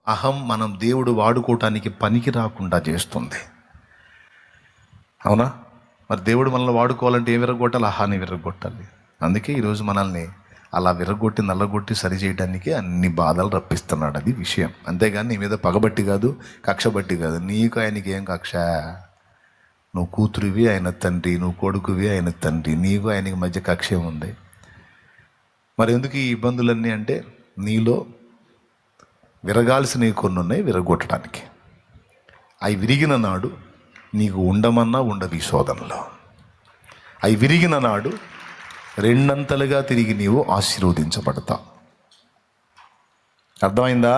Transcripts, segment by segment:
అహం మనం దేవుడు వాడుకోవటానికి పనికి రాకుండా చేస్తుంది. అవునా? మరి దేవుడు మనల్ని వాడుకోవాలంటే ఏం విరగొట్టాలి? అహాన్ని విరగొట్టాలి. అందుకే ఈరోజు మనల్ని అలా విరగొట్టి నల్లగొట్టి సరి చేయడానికి అన్ని బాధలు రప్పిస్తున్నాడు. అది విషయం. అంతేగాని నీ మీద పగబట్టి కాదు, కక్ష బట్టి కాదు. నీకు ఆయనకి ఏం కక్ష? నువ్వు కూతురివి, ఆయన తండ్రి. నువ్వు కొడుకువి, ఆయన తండ్రి. నీకు ఆయనకి మధ్య కక్ష ఏముంది? మరి ఎందుకు ఈ ఇబ్బందులన్నీ అంటే నీలో విరగాల్సినవి కొన్ని ఉన్నాయి, విరగొట్టడానికి. అవి విరిగిన నాడు నీకు ఉండమన్నా ఉండదు ఈ శోధనలో. అవి విరిగిన నాడు రెండంతలుగా తిరిగి నీవు ఆశీర్వదించబడతావు. అర్థమైందా?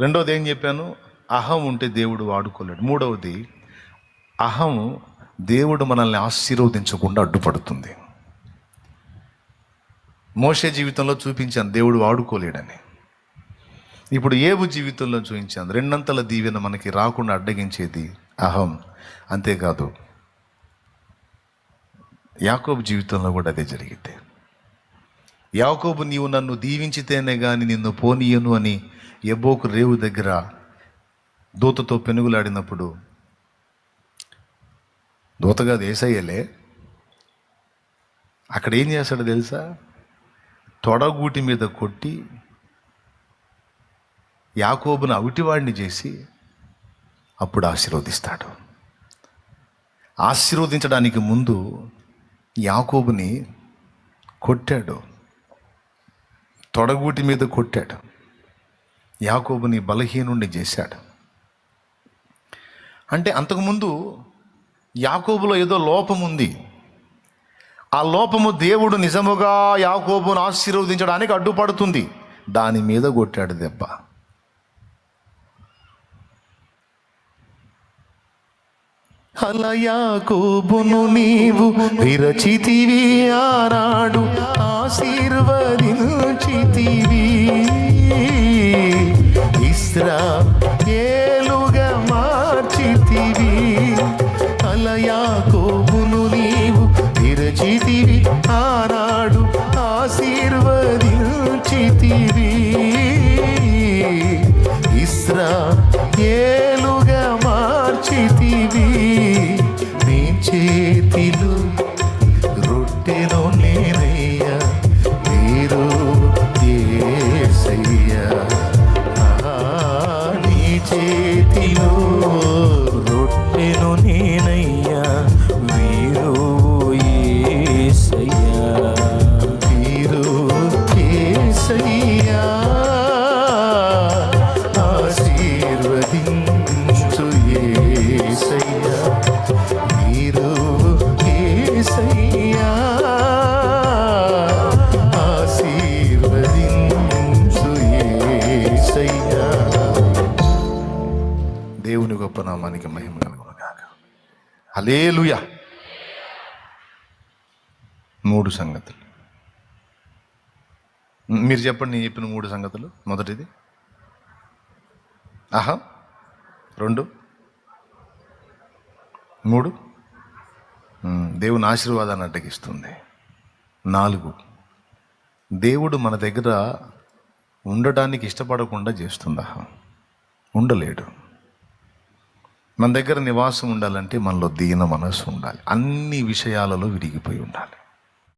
రెండవది ఏం చెప్పాను? అహం ఉంటే దేవుడు వాడుకోలేడు. మూడవది, అహం దేవుడు మనల్ని ఆశీర్వదించకుండా అడ్డుపడుతుంది. మోషే జీవితంలో చూపించాను దేవుడు వాడుకోలేడని. ఇప్పుడు ఏబు జీవితంలో చూపించాను రెండంతల దీవెన మనకి రాకుండా అడ్డగించేది అహం. అంతేకాదు యాకోబు జీవితంలో కూడా అదే జరిగింది. యాకోబు, నీవు నన్ను దీవించితేనే కానీ నిన్ను పోనీయను అని యబ్బోకు రేవు దగ్గర దూతతో పెనుగులాడినప్పుడు, దూతగా యేసయ్యలే అక్కడ ఏం చేస్తాడో తెలుసా? తొడగూటి మీద కొట్టి యాకోబును అవిటివాడిని చేసి అప్పుడు ఆశీర్వదిస్తాడు. ఆశీర్వదించడానికి ముందు యాకోబుని కొట్టాడు, తొడగూటి మీద కొట్టాడు, యాకోబుని బలహీనుణ్ణి చేశాడు. అంటే అంతకుముందు యాకోబులో ఏదో లోపం ఉంది. ఆ లోపము దేవుడు నిజముగా యాకోబును ఆశీర్వదించడానికి అడ్డుపడుతుంది. దాని మీద కొట్టాడు దెబ్బ. అలా యాకోబును నీవు విరచితివి, ఆనాడు ఆశీర్వదించితివి. ఇశ్రాయేలుగా మార్చితివి. అలా యాకోబును నీవు విరచితివి, ఆనాడు ఆశీర్వదించితివి. ఇశ్రాయేలుగా మార్చితివి. నీ చేతిలో రొట్టెలో నేనయ్యా, మీరు యేసయ్యా. నీ చేతిలో రొట్టెలో నేనయ్యా, మీరు యేసయ్యా, మీరు యేసయ్యా. ఆశీర్వదించు యేసయ్యా, మీరు యేసయ్యా. ఆశీర్వదించు యేసయ్యా. దేవుని గొప్ప నామానికి మహిమ కలుగును గాక. హల్లెలూయా. 3 సంగతులు మీరు చెప్పండి. నేను చెప్పిన 3 సంగతులు. మొదటిది అహం, 2 3 దేవుని ఆశీర్వాదాన్ని అడ్డగిస్తుంది. 4 దేవుడు మన దగ్గర ఉండటానికి ఇష్టపడకుండా చేస్తుంది అహం. ఉండలేడు. మన దగ్గర నివాసం ఉండాలంటే మనలో దీన మనస్సు ఉండాలి. అన్ని విషయాలలో విరిగిపోయి ఉండాలి.